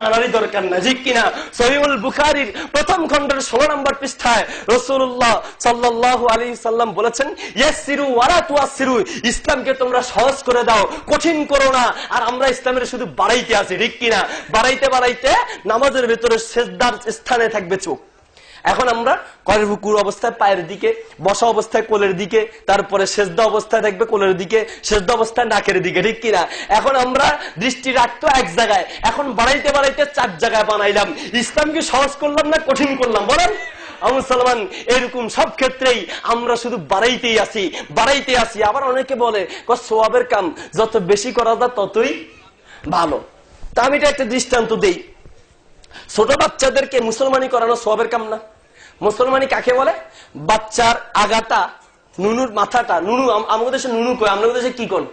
জানারই দরকার না, ঠিক কিনা? সহিহুল বুখারীর প্রথম খণ্ডের 16 নম্বর পৃষ্ঠায় রাসূলুল্লাহ সাল্লাল্লাহু আলাইহি সাল্লাম বলেছেন, ইয়াসসিরু ওয়ালা তুয়াসসিরু, ইসলামকে তোমরা সহজ করে দাও, কঠিন করো না। আর আমরা ইসলামের শুধু বাড়াইতে আছি, ঠিক কিনা? বাড়াইতে বাড়াইতে নামাজের ভিতরে সিজদার স্থানে থাকবে চোখ। এখন আমরা কয়ের রুকুর অবস্থায় পায়ের দিকে, বসা অবস্থায় কোলের দিকে, তারপরে সেজদা অবস্থায় থাকবে কোলের দিকে, সেজদা অবস্থায় নাকের দিকে, ঠিক কিনা? এখন আমরা দৃষ্টি রাখতো এক জায়গায়, এখন বাড়াইতে বাড়াইতে 4 জায়গায় বানাইলাম। ইসলামকে সহজ করলাম না কঠিন করলাম, বলেন? মুসলমান এরকম সব ক্ষেত্রেই আমরা শুধু বাড়াইতেই আছি, বাড়াইতে আছি। আবার অনেকে বলে সওয়াবের কাম যত বেশি করা যায় ততই ভালো। তা আমি এটা একটা দৃষ্টান্ত দেই। ছোট বাচ্চাদেরকে মুসলমানি করানো সওয়াবের কাম না? মুসলমানি কাকে বলে? বাচ্চার আগাটা, নুনুর মাথাটা, নুনু আমাদের দেশে নুনু কয়, আমাদের দেশে কি কোন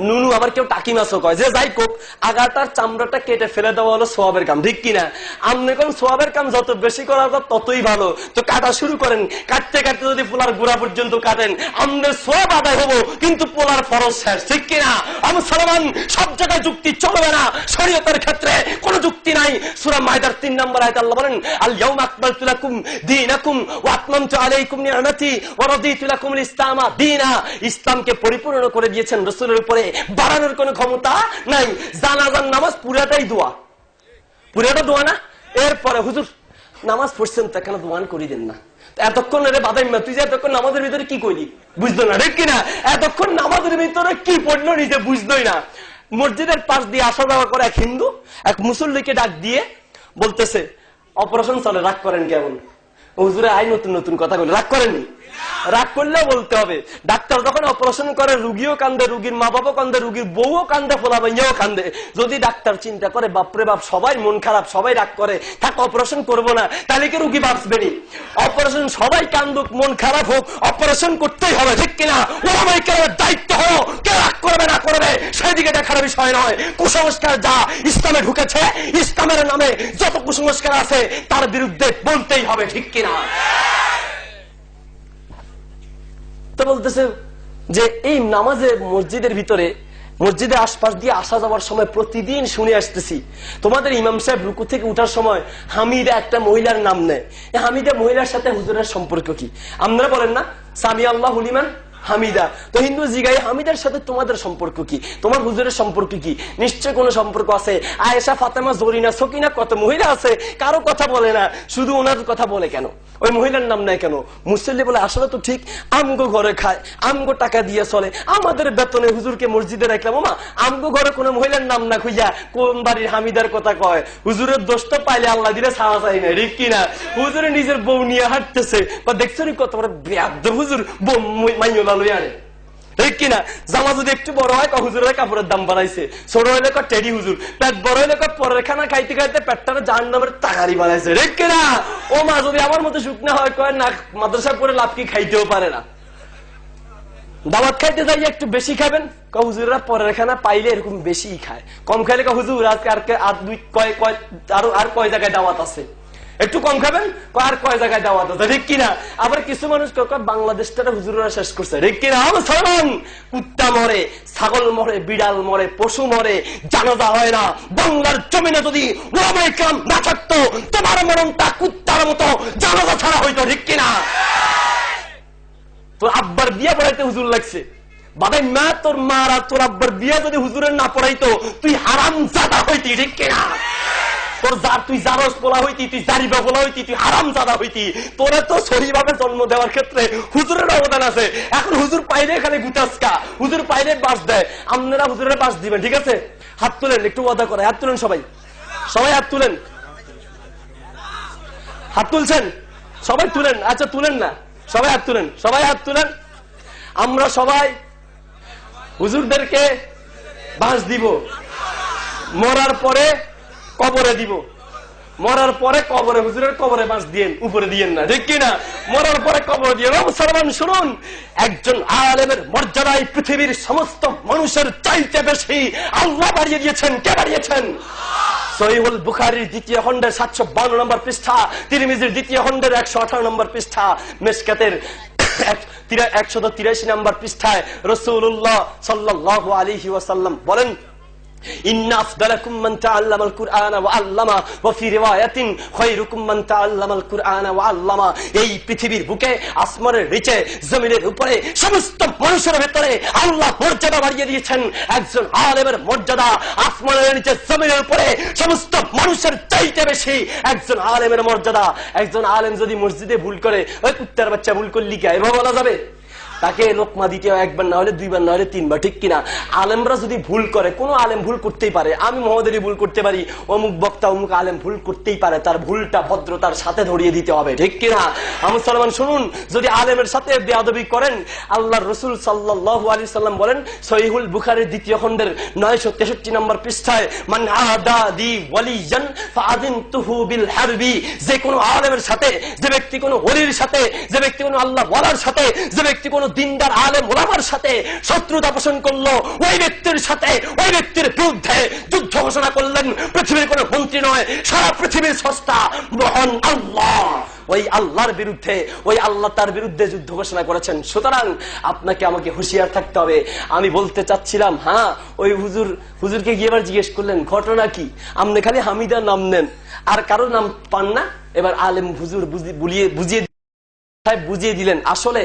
নুনু, আবার কেউ টাকি মাছও কয়, যে যাই কোক, আগাটার চামড়াটা কেটে ফেলে দেওয়া হলো সওয়াবের কাম, ঠিক কিনা? আপনি কোন সওয়াবের কাম যত বেশি করা যায় ততই ভালো। তো কাটা শুরু করেন, কাটতে কাটতে যদি পোলার গোড়া পর্যন্ত কাটেন, আমাদের সওয়াব আদায় হবো, কিন্তু পোলার ফরজ শেষ, ঠিক কিনা? মুসলমান সব জায়গায় যুক্তি চলবে না, শরীয়তের ক্ষেত্রে কোনো যুক্তি নাই। সূরা মাইদার 3 নম্বর আয়াতে আল্লাহ বলেন, আল ইয়াউমা আকমালতু লাকুম দীনাকুম ওয়া আতমামতু আলাইকুম নি'মাতি ওয়া রাদিতু লাকুমুল ইসলামা দীনা। ইসলামকে পরিপূর্ণ করে দিয়েছেন, রাসূলের উপরে বাড়ানোর কোনো ক্ষমতা নাই। জানাজার নামাজ পুরাটাই দোয়া, পুরাটা দোয়া না? এরপরে হুজুর নামাজ পড়ছেন তা কেন দোয়ান করি দেন না? এতক্ষণ রে বাদাইমা, তুই যে এতক্ষণ নামাজের ভিতরে কি কইলি বুঝলো না, ঠিক কিনা? এতক্ষণ নামাজের ভিতরে কি পড়লো নিজে বুঝলোই না। মসজিদের পাশ দিয়ে আসা যাওয়া করে এক হিন্দু এক মুসল্লিকে ডাক দিয়ে বলতেছে, অপারেশন চলে, রাগ করেন কেমন? হুজুরে আই নতুন নতুন কথা বলে, রাগ করেননি? রাগ করলেও বলতে হবে। ডাক্তার যখন অপারেশন করে, রুগীও কান্দে, রুগীর মা বাবাও কান্দে, রুগীর বউও কান্দে, ফোলা ভাইয়াও কান্দে। যদি ডাক্তার চিন্তা করে বাপরে বাপ সবাই মন খারাপ, সবাই রাগ করে, থাক অপারেশন করবো না, তাহলে কি রুগী বাঁচবে নি? অপারেশন সবাই কান্দুক, মন খারাপ হোক, অপারেশন করতেই হবে, ঠিক কিনা? ওলামায়ে কেরামের দায়িত্ব হলো, কে রাগ করবে না করবে সেদিকে দেখার বিষয় নয়। কুসংস্কার যা ইসলামে ঢুকেছে, ইসলামের নামে যত কুসংস্কার আছে তার বিরুদ্ধে বলতেই হবে, ঠিক কিনা? তো বলতেছে যে এই নামাজে মসজিদের ভিতরে, মসজিদের আশপাশ দিয়ে আসা যাওয়ার সময় প্রতিদিন শুনে আসতেছি তোমাদের ইমাম সাহেব রুকু থেকে উঠার সময় হামিদা একটা মহিলার নাম নেয়। হামিদা মহিলার সাথে হুজুরের সম্পর্ক কি? আপনারা বলেন না সামি আল্লাহু লিমান হামিদা। তো হিন্দু জিগাই হামিদার সাথে তোমাদের সম্পর্ক কি, তোমার হুজুরের সম্পর্ক কি? নিশ্চয় কোনো সম্পর্ক আছে। আয়েশা, ফাতেমা, জরিনা, সকিনা, কত মহিলা আছে, কারো কথা বলে না, শুধু ওনার কথা বলে কেন? ওই মহিলার নাম নাই কেন? মুসল্লি বলে আসলে তো ঠিক, আমগো ঘরে খায়, আমগো টাকা দিয়ে চলে, আমাদের বেতনে হুজুরকে মসজিদে রাখলাম। ওমা আমগো ঘরে কোনো মহিলার নাম না খুঁজা কোন বাড়ির হামিদার কথা কয়? হুজুরের দোষ তো পাইলে আল্লাহ দিলে ছাড়া চাই না, ঠিক কিনা? হুজুরে নিজের বউ নিয়ে হাঁটতেছে, বা দেখছো কত বড় বেয়াদব হুজুর, বউ মাইলা লই আনে, ঠিক কিনা? জামা যদি একটু বড় হয় হুজুরের কাপড়ের দাম বাড়াইছে, ছোট হইলে টেডি হুজুর, পেট বড় হইলে পরের খানা খাইতে খাইতে পেটটারে জাহান্নামের তাগারি বানাইছে, ঠিক কিনা? ও মা যদি আমার মতো শুকনা হয় কয় না মাদ্রাসা করে লাভ কি, খাইতেও পারে না। দাওয়াত খাইতে যাই একটু বেশি খাবেন, হুজুররা পরের খানা পাইলে এরকম বেশি খায়, কম খাইলে হুজুর আজকে আর কয় জায়গায় দাওয়াত আছে, একটু কম খাবেন, আর কয় জায়গায় দাওয়াত আছে, ঠিক কিনা? আবার কিছু মানুষ বাংলাদেশটা হুজুররা শেষ করছে, ঠিক কিনা? কুত্তা মরে, ছাগল মরে, বিড়াল মরে, পশু মরে, জানাজা হয় না। বাংলার জমিনে যদি ওলামায়ে কেরাম না থাকতো, তোমার মরণটা কুত্তার মতো জানাজা ছাড়া হইতো, ঠিক কিনা? তোর আব্বার বিয়ে পড়াইতে হুজুর লাগছে, বাদাই মা তোর মারা তোর আব্বার বিয়ে যদি হুজুরের না পড়াইতো তুই হারামজাদা হইতি, ঠিক কিনা? তোর তুই জারস পোলা হইতি, তুই জারিবা পোলা হইতি, তুই হারামজাদা হইতি। তোরে তো সহিভাবে জন্ম দেওয়ার ক্ষেত্রে হুজুরের অবদান আছে। এখন হুজুর পাইলে এখানে গুতাসকা, হুজুর পাইলে বাস দেয়, আপনারা হুজুরের বাস দিবেন, ঠিক আছে? হাত তুলেন, একটু ওয়াদা করে হাত তুলেন, সবাই সবাই হাত তুলেন, হাত তুলছেন সবাই তুলেন, আচ্ছা তুলেন না, সবাই হাত তুলেন, সবাই হাত তুলেন। আমরা সবাই হুজুরদেরকে বাস দিব, মরার পরে কবরে দিব, মরার পরে কবরে, হুজুরের কবরে বাস দিয়েন, উপরে দিয়েন না, ঠিক কিনা? মরার পরে কবরে দিয়ে। মুসলমান শুনুন, একজন আলেমের মর্যাদায় পৃথিবীর সমস্ত মানুষের চাইতে বেশি আল্লাহ বাড়িয়ে দিয়েছেন। কে বাড়িয়েছেন? সহিহুল বুখারীর 2য় খণ্ডের 752 নম্বর পৃষ্ঠা, তিরমিজির 2য় খণ্ডের 118 নম্বর পৃষ্ঠা, মিশকাতের 183 নম্বর পৃষ্ঠায় রাসূলুল্লাহ সাল্লাল্লাহু আলাইহি ওয়াসাল্লাম বলেন, ইন্না আফদালাকুম মান তাআল্লামাল কুরআনা ওয়া আল্লামা ওয়া ফি রিওয়ায়াতিন খায়রুকুম মান তাআল্লামাল কুরআনা ওয়া আল্লামা। এই পৃথিবীর বুকে, আসমানের নিচে, জমিনের উপরে সমস্ত মানুষের ভেতরে আল্লাহ মর্যাদা বাড়িয়ে দিয়েছেন। একজন আলেমের মর্যাদা আসমানের নিচে, জমিনের উপরে সমস্ত মানুষের চাইতে বেশি একজন আলেমের মর্যাদা। একজন আলেম যদি মসজিদে ভুল করে, ওই কুত্তার বাচ্চা ভুল করলি কি এভাবে বলা যাবে? তাকে লোকমা দিতে হয় একবার, না হলে দুইবার, না হলে তিনবার, ঠিক কিনা? আলেমরা যদি ভুল করে, কোন আলেম ভুল করতেই পারে, আমি মোহাম্মদেরই ভুল করতে পারি, অমুক বক্তা অমুক আলেম ভুল করতেই পারে, তার ভুলটা ভদ্রতার সাথে ধরিয়ে দিতে হবে, ঠিক কিনা? মুসলমান শুনুন, যদি আলেমের সাথে বেয়াদবি করেন, আল্লাহর রাসূল সাল্লাল্লাহু আলাইহি সাল্লাম বলেন সহিহুল বুখারীর 2য় খণ্ডের 963 নম্বর পৃষ্ঠায়, মান আদা দি ওয়ালিয়ান ফাআযিনতুহু বিল হারবি। যে কোনো আলেমের সাথে, যে ব্যক্তি কোনো ওলির সাথে, যে ব্যক্তি কোনো আল্লাহ ওয়ালার সাথে, যে ব্যক্তি কোনো দিনদার আলেম ওলামার সাথে শত্রুতা পোষণ করলো, ওই ব্যক্তির সাথে, ওই ব্যক্তির বিরুদ্ধে যুদ্ধ ঘোষণা করলেন। পৃথিবীর কোনো মন্ত্রী নয়, সারা পৃথিবীর স্রষ্টা মহান আল্লাহ, ওই আল্লাহর বিরুদ্ধে, ওই আল্লাহ তার বিরুদ্ধে যুদ্ধ ঘোষণা করেছেন। সুতরাং আপনাকে আমাকে হুঁশিয়ার থাকতে হবে। আমি বলতে চাচ্ছিলাম, হ্যাঁ, ওই হুজুরকে গিয়ে এবার জিজ্ঞেস করলেন ঘটনা কি, আপনি খালি হামিদা নাম নেন আর কারো নাম পান না। এবার আলেম হুজুর বুঝিয়ে দিলেন আসলে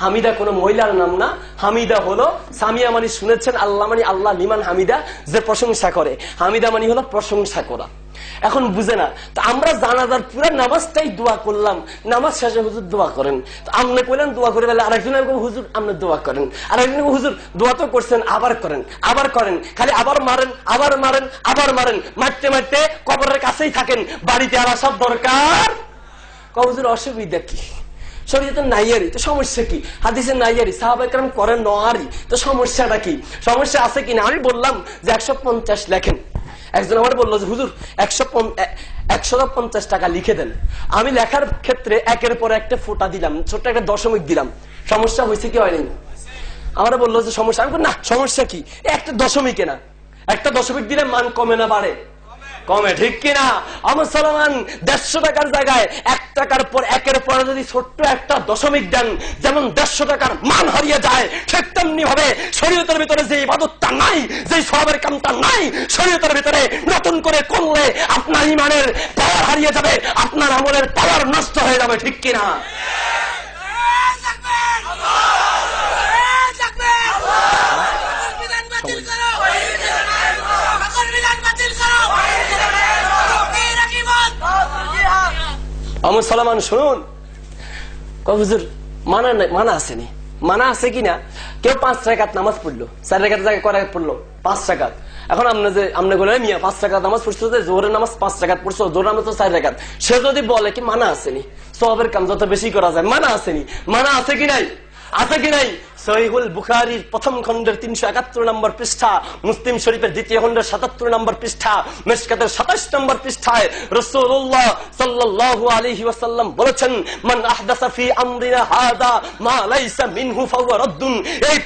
হামিদা কোনো মহিলার নাম না, হামিদা হলো সামিয়া মানে শুনেছেন, আল্লাহ মানে আল্লাহ, লিমান হামিদা, যে প্রশংসা করে, হামিদা মানে হলো প্রশংসা করা। এখন বুঝে না, তো আমরা জানাজার পুরো নামাজটাই দোয়া করলাম, নামাজ শেষে হুজুর দোয়া করেন, তো আপনি কইলেন দোয়া করে ফেলে, আরেকজন হুজুর আপনি দোয়া করেন, আরেকজন হুজুর দোয়া তো করছেন, আবার করেন, আবার করেন, খালি আবার মারেন, আবার মারেন, আবার মারেন, মারতে মারতে কবরের কাছেই থাকেন, বাড়িতে আর আসার দরকার। হুজুর অসুবিধা কি? শরীয়তে নাইয়ারি, তো সমস্যা কি? হাদিসে নাইয়ারি, সাহাবায়ে কেরাম করেন নওয়ারি, তো সমস্যাটা কি? সমস্যা আছে কিনা? আমি বললাম যে 150 লেখেন। একজন আমার বললো যে হুজুর 150 টাকা লিখে দেন। আমি লেখার ক্ষেত্রে একের পর একটা ফোঁটা দিলাম, ছোট্ট একটা দশমিক দিলাম। সমস্যা হয়েছে কি হয়নি? আমরা বললো যে সমস্যা। আমি না, সমস্যা কি? একটা দশমিকে না, একটা দশমিক দিলে মান কমে না বাড়ে? কমে, ঠিক কিনা? মুসলমান 150 টাকার জায়গায় 1 টাকার পর একের পর যদি ছোট্ট একটা দশমিক দেন, যেমন 150 টাকার মান হারিয়ে যায়, ঠিক তেমনি ভাবে শরীয়তের ভিতরে যে ইবাদতটা নাই, যে সওয়াবের কামটা নাই, শরীয়তের ভিতরে নতুন করে করলে আপনার ঈমানের পাওয়ার হারিয়ে যাবে, আপনার আমলের পাওয়ার নষ্ট হয়ে যাবে, ঠিক কিনা? মুসলমান শুনুন, হুজুর মানা আসেনি, মানা আছে কিনা? কেউ 5 রাকাত নামাজ পড়লো, 4 রাকাতের জায়গায় কয় রাকাত পড়লো? 5 রাকাত। এখন আপনি বলেন মিয়া 5 রাকাত নামাজ পড়ছো, যে জোহরের নামাজ 5 রাকাত পড়ছো, জোহরের নামাজ তো 4 রাকাত। সে যদি বলে কি মানা আসেনি, সওয়াবের কাম যত বেশি করা যায়, মানা আসেনি, মানা আছে কি নাই? আছে কি নাই? সহিহুল বুখারীর 1ম খণ্ডের 371 নম্বর পৃষ্ঠা, মুসলিম শরীফের 2য় খণ্ডের 77 নম্বর পৃষ্ঠা, মিশকাতের 27 নম্বর পৃষ্ঠায় রাসূলুল্লাহ সাল্লাল্লাহু আলাইহি ওয়াসাল্লাম বলেছেন, মান আহদাসা ফি আমরিনা হাদা মা লাইসা মিনহু ফাহুয়া রাদ্দুন। এই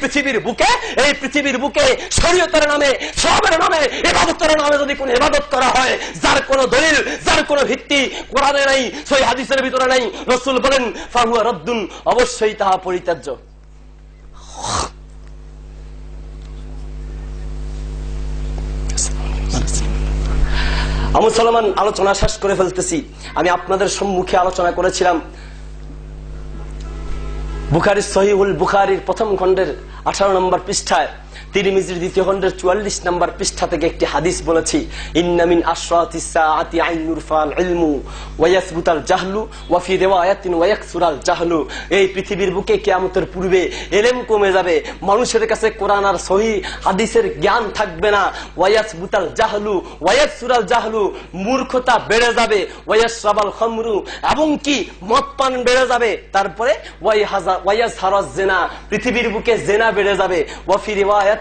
পৃথিবীর বুকে শরীয়তের নামে, সওয়াবের নামে, ইবাদতের নামে যদি কোনো ইবাদত করা হয়, যার কোনো দলিল, যার কোনো ভিত্তি কোরআনে নাই, সহিহ হাদিসের ভিতরে নাই, রাসূল বলেন ফাহুয়া রাদ্দুন, অবশ্যই তাহা পরিত্যাজ্য। মুসলমান, আলোচনা শেষ করে ফেলতেছি। আমি আপনাদের সম্মুখে আলোচনা করেছিলাম বুখারী, সহিহুল বুখারীর 1ম খণ্ডের 18 নম্বর পৃষ্ঠায়, তিরমিজির 2য় খণ্ডের 44 নম্বর পৃষ্ঠা থেকে একটি হাদিস বলেছি, ইন্না মিন আশরাতিস সাআতি আন ইউরফাল ইলমু ওয়া ইয়াসবুতাল জাহলু ওয়া ফি রিওয়ায়াতিন ওয়া ইয়াকসুরাল জাহলু। এই পৃথিবীর বুকে কিয়ামতের পূর্বে ইলম কমে যাবে, মানুষের কাছে কোরআন আর সহিহ হাদিসের জ্ঞান থাকবে না। ওয়া ইয়াসবুতাল জাহলু ওয়া ইয়াকসুরাল জাহলু, মূর্খতা বেড়ে যাবে। ওয়া ইয়াশরাবাল খামরু, এবং কি মদ পান বেড়ে যাবে। তারপরে ওয়া ইয়াজহারাজ জিনা, পৃথিবীর বুকে জিনা বেড়ে যাবে। ওয়া ফি রিওয়ায়াত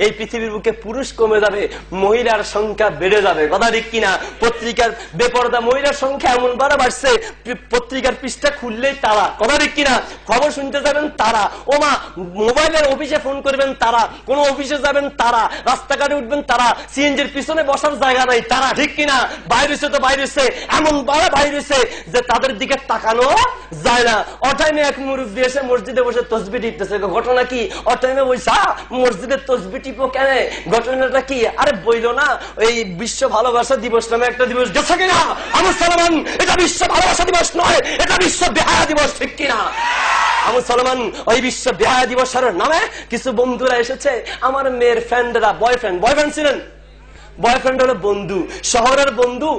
এই পৃথিবীর বুকে পুরুষ কমে যাবে, মহিলার সংখ্যা বেড়ে যাবে। কথা ঠিক কিনা? পত্রিকার বেপরদা মহিলার সংখ্যা এমন বাড়ছে, পত্রিকার পৃষ্ঠা খুললেই তারা। কথা ঠিক কিনা? খবর শুনতে যাবেন তারা, ওমা মোবাইলের অফিসে ফোন করবেন তারা, কোন অফিসে যাবেন তারা, রাস্তাঘাটে উঠবেন তারা, সিএনজির পিছনে বসার জায়গা নাই তারা। ঠিক কিনা? বাইরেছে তো বাইরেছে, এমন বাইরেছে যে তাদের দিকে তাকানো যায় না। অটাইমে এক মুরব্বি এসে মসজিদে বসে তসবি টিপতেছে। ঘটনা কি? অটাইমে বইসা মসজিদের তসবি টিপো কেন? ঘটনাটা কি? আরে বইলো না এই বিশ্ব ভালোবাসা দিবস নামে একটা দিবস গেছে কিনা? আমি সালমান, এটা বিশ্ব ভালোবাসা দিবস নয়, এটা বিশ্ব বেহায়া দিবস, ঠিক কিনা? আমি সালমান, ওই বিশ্ব বেহায়া দিবসের নামে কিছু বন্ধুরা এসেছে, আমার মেয়ের ফ্রেন্ডরা, বয়ফ্রেন্ড ছিলেন, বয়ফ্রেন্ড হলো বন্ধু, শহরের বন্ধু,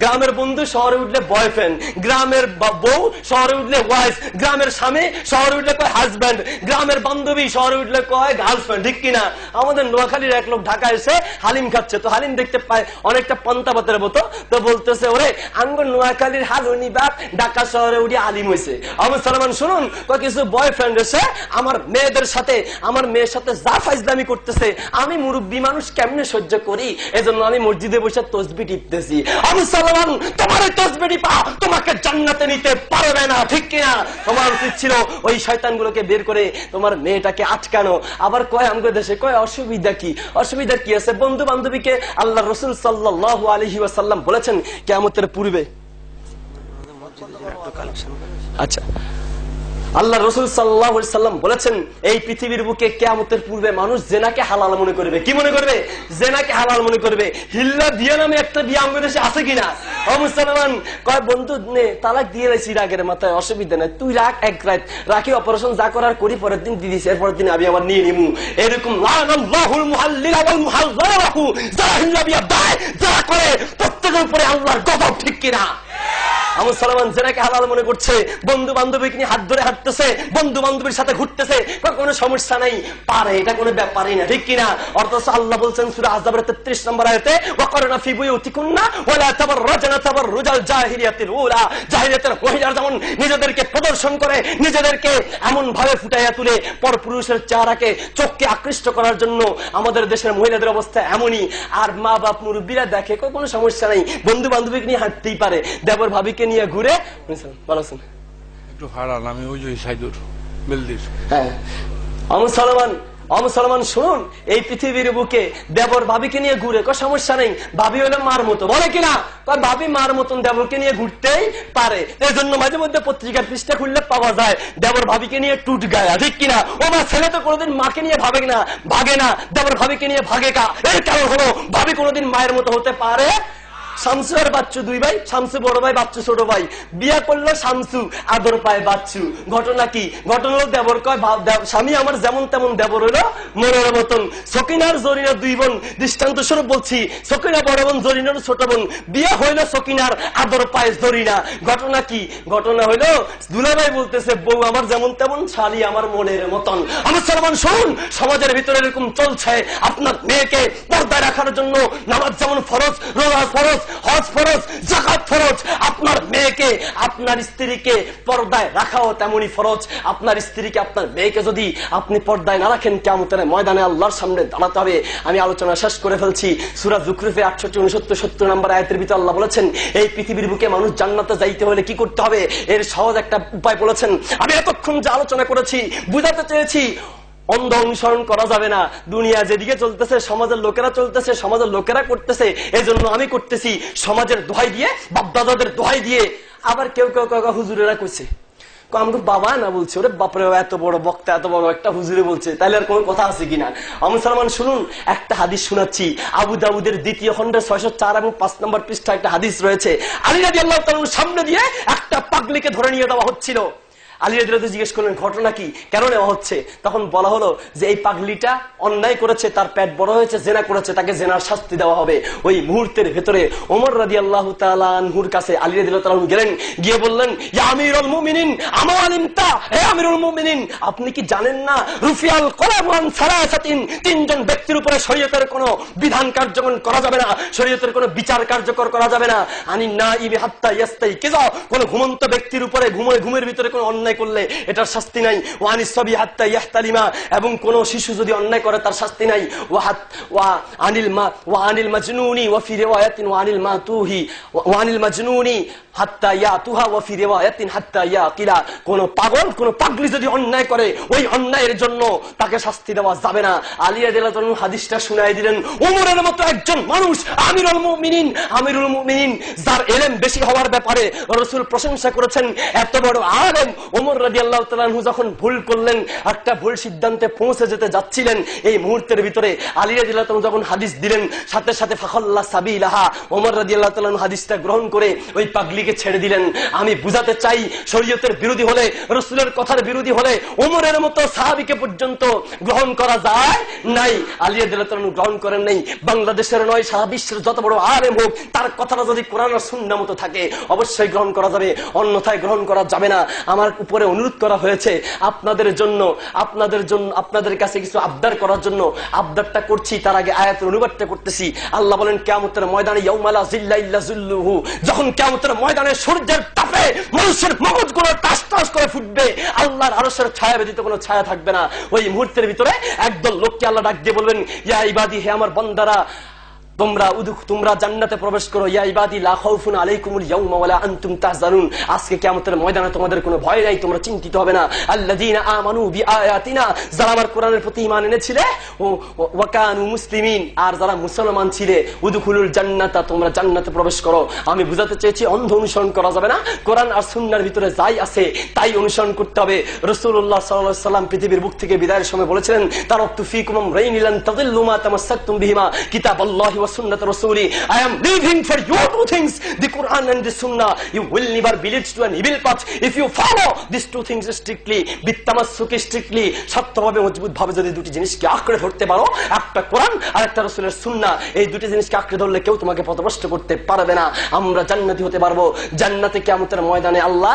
গ্রামের বন্ধু শহরে উঠলে বয়ফ্রেন্ড, গ্রামের বউ শহরে উঠলে ওয়াইফ, গ্রামের স্বামী শহরে উঠলে কয় হাজব্যান্ড, গ্রামের বান্ধবী শহরে উঠলে কয় গার্লফ্রেন্ড, ঠিক কিনা? আমাদের নোয়াখালীর এক লোক ঢাকা এসে হালিম খাচ্ছে, তো হালিম দেখতে পায় অনেকটা পান্তা পাতের মতো, তো বলতেছে ওরে আঙ্গুর নোয়াখালীর হালুনি বাপ ঢাকা শহরে উঠে আলিম হয়েছে। আবু সালমান শুনুন, কিছু বয়ফ্রেন্ড এসে আমার মেয়েদের সাথে, আমার মেয়ের সাথে যা ফাইজলামি করতেছে, আমি মুরব্বী মানুষ কেমনে সহ্য করি, এজন্য আমি মসজিদে বসে তসবি টিপতেছি। আবু সালমান, তোমার এই তসবি টিপা তোমাকে জান্নাতে নিতে পারবে না, ঠিক কিনা? তোমার উচিত ছিল ওই শয়তানগুলোকে বের করে তোমার মেয়েটাকে আটকানো। আবার কয় আমাদের দেশে কয় অসুবিধা কি? অসুবিধা কি আছে? বন্ধু বান্ধবীকে আল্লাহ রাসূল সাল্লাল্লাহু আলাইহি ওয়াসাল্লাম বলেছেন কিয়ামতের পূর্বে, আচ্ছা আল্লাহ রাসূল সাল্লাল্লাহু আলাইহি ওয়াসাল্লাম বলেছেন এই পৃথিবীর বুকে কিয়ামতের পূর্বে মানুষ জেনাকে হালাল মনে করবে। কি মনে করবে? জেনাকে হালাল মনে করবে। হিল্লা বিয়া নামে একটা বিয়া আমাদের দেশে আছে কিনা? ও মুসলমান কয় বন্ধু নে তালাক দিয়ে রাখছি রাগের মাথায়, অসুবিধা নাই, তুই রাখ এক রাত রাখি, অপারেশন যা করার করি, পরের দিন দিয়ে দিস, এরপরের দিন আমি আবার নিয়ে নিমু। এরকম লানাল্লাহুল মুহাল্লিলা ওয়াল মুহাল্লালাহু, যারা হিল্লা বিয়া দেয়, যারা করে, প্রত্যেকের উপরে আল্লাহর গজব, ঠিক কিনা? আবু সালমান জেনাকে হালাল মনে করছে, বন্ধু বান্ধবীকে নিয়ে হাত ধরে হাঁটতেছে, বন্ধু বান্ধবীর সাথে ঘুরতেছে, কোনো সমস্যা নাই, পারে, এটা কোনো ব্যাপারই না, ঠিক কিনা? অথচ আল্লাহ বলছেন সূরা আহজাবের 33 নম্বর আয়াতে, ওয়াকারনা ফি বুয়ুতিকুন্না ওয়ালা তাবাররাজনা তাবাররুজাল জাহিলিয়াতিল উলা, জাহিলিয়াতের মহিলারা যেমন নিজেদেরকে প্রদর্শন করে, নিজেদেরকে এমন ভাবে ফুটাইয়া তুলে পরপুরুষের চেহারাকে, চোখকে আকৃষ্ট করার জন্য, আমাদের দেশের মহিলাদের অবস্থা এমনই। আর মা বাপ মুরব্বীরা দেখে কোনো সমস্যা নাই, বন্ধু বান্ধবীকে নিয়ে হাঁটতেই পারে, দেবর ভাবিকে নিয়ে ঘুরে। বলেছেন একটু হারাল, আমি ওই যে সাইদুর বেলদির। হ্যাঁ মুসলমান শুনুন, এই পৃথিবীর বুকে দেবর ভাবিকে নিয়ে ঘুরে, কোনো সমস্যা নেই, ভাবি হলে মার মতো, বলে কিনা? ভাবি মার মতন দেবরকে নিয়ে ঘুরতেই পারে। এই জন্য মাঝে মধ্যে পত্রিকার পৃষ্ঠা খুললে পাওয়া যায় দেবর ভাবিকে নিয়ে টুট গায়া, ঠিক কিনা? ও মা ছেলে তো কোনোদিন মাকে নিয়ে ভাবে না, ভাগে না, দেবর ভাবিকে নিয়ে ভাগে কা। এর কারণ হলো ভাবি কোনোদিন মায়ের মতো হতে পারে। শামসু আর বাচ্চু দুই ভাই, শামসু বড় ভাই, বাচ্চু ছোট ভাই, বিয়া করলো শামসু, আদর পায় বাচ্চু। ঘটনা কি? ঘটনা হলো দেবর কয় স্বামী আমার যেমন তেমন, দেবর হলো মনের মতন। সকিনার জরিনা দুই বোন, দৃষ্টান্ত স্বরূপ বলছি, সকিনা বড় বোন, জরিনার ছোট বোন, বিয়া হইল সকিনার, আদর পায় জরিনা। ঘটনা কি? ঘটনা হইলো দুলাভাই বলতেছে বউ আমার যেমন তেমন, শালি আমার মনের মতন। আমার সালমান শুনুন, সমাজের ভিতরে এরকম চলছে, আপনার মেয়েকে পর্দায় রাখার জন্য নামাজ যেমন ফরজ, রোজা ফরজ, হজ ফরজ, যাকাত ফরজ, আপনার মেয়েকে, আপনার স্ত্রীকে পর্দায় রাখাও তেমনি ফরজ। আপনার স্ত্রীকে, আপনার মেয়েকে যদি আপনি পর্দায় না রাখেন, কিয়ামতের ময়দানে আল্লাহর সামনে দাঁড়াতে হবে। আমি আলোচনা শেষ করে ফেলছি। সূরা যুকরুফে 68, 69, 70 নম্বর আয়াতের ভিতরে আল্লাহ বলেছেন এই পৃথিবীর বুকে মানুষ জান্নাতে যাইতে হলে কি করতে হবে, এর সহজ একটা উপায় বলেছেন। আমি এতক্ষণ যে আলোচনা করেছি বুঝাতে চেয়েছি, অন্ধ অনুসরণ করা যাবে না। দুনিয়া যেদিকে চলতেছে, সমাজের লোকেরা চলতেছে, সমাজের লোকেরা করতেছে, এই জন্য আমি করতেছি, সমাজের দোহাই দিয়ে, বাপদাদাদের দোহাই দিয়ে। আবার কেউ কেউ হুজুরেরা করছে, আমাকে বাবা না বলছে, ওরে বাপরে এত বড় বক্তা, এত বড় একটা হুজুরে বলছে, তাহলে আর কোনো কথা আছে কিনা? আমি সালমান শুনুন, একটা হাদিস শোনাচ্ছি, আবু দাউদের 2য় খণ্ডের 604 এবং 5 নম্বর পৃষ্ঠা একটা হাদিস রয়েছে। আলী রাদিয়াল্লাহু তাআলার সামনে দিয়ে একটা পাগলিকে ধরে নিয়ে যাওয়া হচ্ছিল। আলী রাদিয়াল্লাহু জিজ্ঞেস করলেন ঘটনা কি, কেন নেওয়া হচ্ছে? তখন বলা হলো যে এই পাগলিটা অন্যায় করেছে, তার পেট বড় হয়েছে, জেনা করেছে, তাকে জেনার শাস্তি দেওয়া হবে। ওই মুহূর্তের ভেতরে ওমর রাদিয়াল্লাহু তাআলা আনহুর কাছে আলী রাদিয়াল্লাহু তাআলা গেলেন, গিয়ে বললেন ইয়া আমিরুল মুমিনিন আমা আলিমতা, হে আমিরুল মুমিনিন আপনি কি জানেন না রুফিয়াল কলামু আন সালাসাতিন, 3 জন ব্যক্তির উপরে শরীয়তের কোনো বিধান কার্যকর করা যাবে না, শরীয়তের কোনো বিচার কার্যকর করা যাবে না। আনি নাইমি হাত্তা ইয়াস্তাইকিযা, কোন ঘুমন্ত ব্যক্তির উপরে ঘুমের ভিতরে কোনো অন্যায় করলে এটার শাস্তি নাই। ওয়ানিস সাবি হাত্তা ইয়াহতালিমা, এবং কোন শিশু যদি অন্যায় করে তার শাস্তি নাই। ওয়া আনিল মাজনুনি ওয়া ফি রিওয়ায়াতিন ওয়া আনিল মাতুহি ওয়া আনিল মাজনুনি হাত্তা ইয়াতুহা ওয়া ফি রিওয়ায়াতিন হাত্তা ইয়াকিলা, কোন পাগল, কোন পাগলি যদি অন্যায় করে ওই অন্যায়ের জন্য তাকে শাস্তি দেওয়া যাবে না। আলী রাদিয়াল্লাহু তাআলা হাদিসটা শুনাই দিলেন। ওমরের মতো একজন মানুষ, আমিরুল মুমিনিন, যার ইলম বেশি হওয়ার ব্যাপারে রাসূল প্রশংসা করেছেন, এত বড় আলেম ওমর রাদিয়াল্লাহু তাআলা আনহু যখন ভুল করলেন, একটা ভুল সিদ্ধান্তে পৌঁছে যেতে যাচ্ছিলেন, এই মুহূর্তের ভিতরে আলী রাদিয়াল্লাহু তাআলা যখন হাদিস দিলেন, সাথে সাথে ফাখাল্লা সাবিলাহা, ওমর রাদিয়াল্লাহু তাআলা আনহু হাদিসটা গ্রহণ করে ওই পাগলিকে ছেড়ে দিলেন। আমি বুঝাতে চাই, শরীয়তের বিরোধী হলে, রাসূলের কথার বিরোধী হলে ওমরের মতো সাহাবীকে পর্যন্ত গ্রহণ করা যায় নাই। আলী রাদিয়াল্লাহু তাআলা আনহু গ্রহণ করেন নাই। বাংলাদেশের নয়, সারা বিশ্বের যত বড় আলেম হোক, তার কথাটা যদি কোরআন আর সুন্নাহ মতো থাকে অবশ্যই গ্রহণ করা যাবে, অন্যথায় গ্রহণ করা যাবে না। আমার উপরে অনুরোধ করা হয়েছে আপনাদের জন্য, আপনাদের কাছে কিছু আবদার করার জন্য। আবদারটা করছি, তার আগে আয়াতের অনুবাদটা করতেছি। আল্লাহ বলেন কিয়ামতের ময়দানে ইয়াউমা লা জিল্লা ইল্লা জিল্লুহু, যখন কিয়ামতের ময়দানে সূর্যের তাপে মানুষের মগজগুলো টাস টাস করে ফুটবে, আল্লাহর আরশের ছায়া ব্যতীত কোনো ছায়া থাকবে না। ওই মুহূর্তের ভিতরে একদল লোককে আল্লাহ ডাক দিয়ে বলবেন, ইয়া ইবাদি, হে আমার বান্দারা, তোমরা জান্নাতে প্রবেশ করো। ইয়া ইবাদি লা খাউফুন আলাইকুমুল ইয়াউমা ওয়ালা আনতুম তাহজানুন, আজকে কিয়ামতের ময়দানে তোমাদের কোনো ভয় নাই, তোমরা চিন্তিত হবে না। আল্লাযীনা আমানু বিআয়াতিনা, যারা আমার কোরআনের প্রতি ঈমান এনেছিলে, ওয়া কানু মুসলিমিন, আর যারা মুসলমান ছিলে, উদখুলুল জান্নাতা, তোমরা জান্নাতে প্রবেশ করো। আমি বুঝাতে চেয়েছি অন্ধ অনুসরণ করা যাবে না, কোরআন আর সুন্নাহর ভিতরে যাই আছে তাই অনুসরণ করতে হবে। রাসূলুল্লাহ সাল্লাল্লাহু আলাইহি ওয়াসাল্লাম পৃথিবীর বুক থেকে বিদায়ের সময় বলেছিলেন, তারাকতু ফীকুম আমরাইন লান তাদিল্লু মা তামাসসাকতুম বিহিমা কিতাবাল্লাহি ওয়া সুন্নাত রাসূলি। I am leaving for you two things, the Quran and the Sunnah. You will never be led to an evil path if you follow these two things strictly, বিত্তামাসসুকি strictly, শক্তভাবে মজবুতভাবে যদি দুটি জিনিসকে আঁকড়ে ধরতে পারো, একটা কোরআন আর একটা রাসূলের সুন্নাহ, এই দুটি জিনিসকে আঁকড়ে ধরলে কেউ তোমাকে পথভ্রষ্ট করতে পারবে না। আমরা জান্নাতি হতে পারবো। জান্নাতে কিয়ামতের ময়দানে আল্লাহ